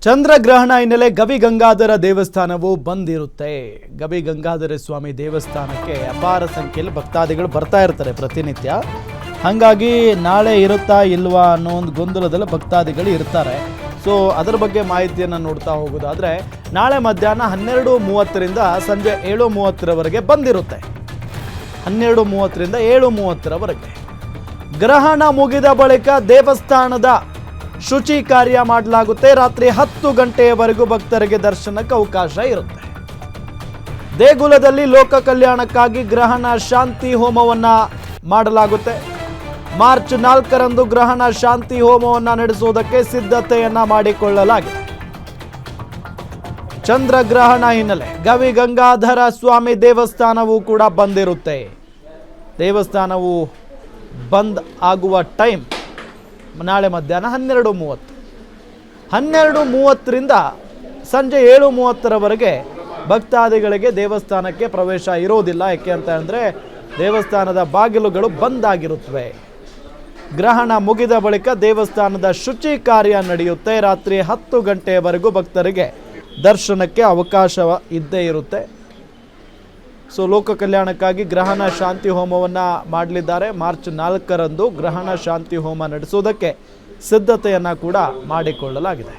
ಚಂದ್ರಗ್ರಹಣ ಹಿನ್ನೆಲೆ ಗವಿಗಂಗಾಧರ ದೇವಸ್ಥಾನವು ಬಂದಿರುತ್ತೆ. ಗವಿಗಂಗಾಧರ ಸ್ವಾಮಿ ದೇವಸ್ಥಾನಕ್ಕೆ ಅಪಾರ ಸಂಖ್ಯೆಯಲ್ಲಿ ಭಕ್ತಾದಿಗಳು ಬರ್ತಾ ಇರ್ತಾರೆ ಪ್ರತಿನಿತ್ಯ. ಹಾಗಾಗಿ ನಾಳೆ ಇರುತ್ತಾ ಇಲ್ವಾ ಅನ್ನೋ ಒಂದು ಗೊಂದಲದಲ್ಲಿ ಭಕ್ತಾದಿಗಳು ಇರ್ತಾರೆ. ಸೊ ಅದರ ಬಗ್ಗೆ ಮಾಹಿತಿಯನ್ನು ನೋಡ್ತಾ ಹೋಗೋದಾದರೆ ನಾಳೆ ಮಧ್ಯಾಹ್ನ 12:30ರಿಂದ ಸಂಜೆ 7:30ರವರೆಗೆ ಬಂದಿರುತ್ತೆ. 12:30ರಿಂದ 7:30ರವರೆಗೆ ಗ್ರಹಣ ಮುಗಿದ ಬಳಿಕ ದೇವಸ್ಥಾನದ ಶುಚಿ ಕಾರ್ಯ ಮಾಡಲಾಗುತ್ತೆ. ರಾತ್ರಿ 10 ಗಂಟೆಯವರೆಗೂ ಭಕ್ತರಿಗೆ ದರ್ಶನಕ್ಕೆ ಅವಕಾಶ ಇರುತ್ತೆ. ದೇಗುಲದಲ್ಲಿ ಲೋಕ ಕಲ್ಯಾಣಕ್ಕಾಗಿ ಗ್ರಹಣ ಶಾಂತಿ ಹೋಮವನ್ನ ಮಾಡಲಾಗುತ್ತೆ. ಮಾರ್ಚ್ 4ರಂದು ಗ್ರಹಣ ಶಾಂತಿ ಹೋಮವನ್ನ ನಡೆಸುವುದಕ್ಕೆ ಸಿದ್ಧತೆಯನ್ನ ಮಾಡಿಕೊಳ್ಳಲಾಗಿದೆ. ಚಂದ್ರಗ್ರಹಣ ಹಿನ್ನೆಲೆ ಗವಿಗಂಗಾಧರ ಸ್ವಾಮಿ ದೇವಸ್ಥಾನವೂ ಕೂಡ ಬಂದಿರುತ್ತೆ. ದೇವಸ್ಥಾನವು ಬಂದ್ ಆಗುವ ಟೈಮ್ ನಾಳೆ ಮಧ್ಯಾಹ್ನ 12:30. 12:30ರಿಂದ ಸಂಜೆ 7:30ರವರೆಗೆ ಭಕ್ತಾದಿಗಳಿಗೆ ದೇವಸ್ಥಾನಕ್ಕೆ ಪ್ರವೇಶ ಇರೋದಿಲ್ಲ. ಯಾಕೆ ಅಂತ ಅಂದರೆ ದೇವಸ್ಥಾನದ ಬಾಗಿಲುಗಳು ಬಂದ್ ಆಗಿರುತ್ತವೆ. ಗ್ರಹಣ ಮುಗಿದ ಬಳಿಕ ದೇವಸ್ಥಾನದ ಶುಚಿ ಕಾರ್ಯ ನಡೆಯುತ್ತೆ. ರಾತ್ರಿ 10 ಗಂಟೆಯವರೆಗೂ ಭಕ್ತರಿಗೆ ದರ್ಶನಕ್ಕೆ ಅವಕಾಶ ಇದ್ದೇ ಇರುತ್ತೆ. ಸೊ ಲೋಕ ಕಲ್ಯಾಣಕ್ಕಾಗಿ ಗ್ರಹಣ ಶಾಂತಿ ಹೋಮವನ್ನು ಮಾಡಲಿದ್ದಾರೆ. ಮಾರ್ಚ್ 4ರಂದು ಗ್ರಹಣ ಶಾಂತಿ ಹೋಮ ನಡೆಸುವುದಕ್ಕೆ ಸಿದ್ಧತೆಯನ್ನು ಕೂಡ ಮಾಡಿಕೊಳ್ಳಲಾಗಿದೆ.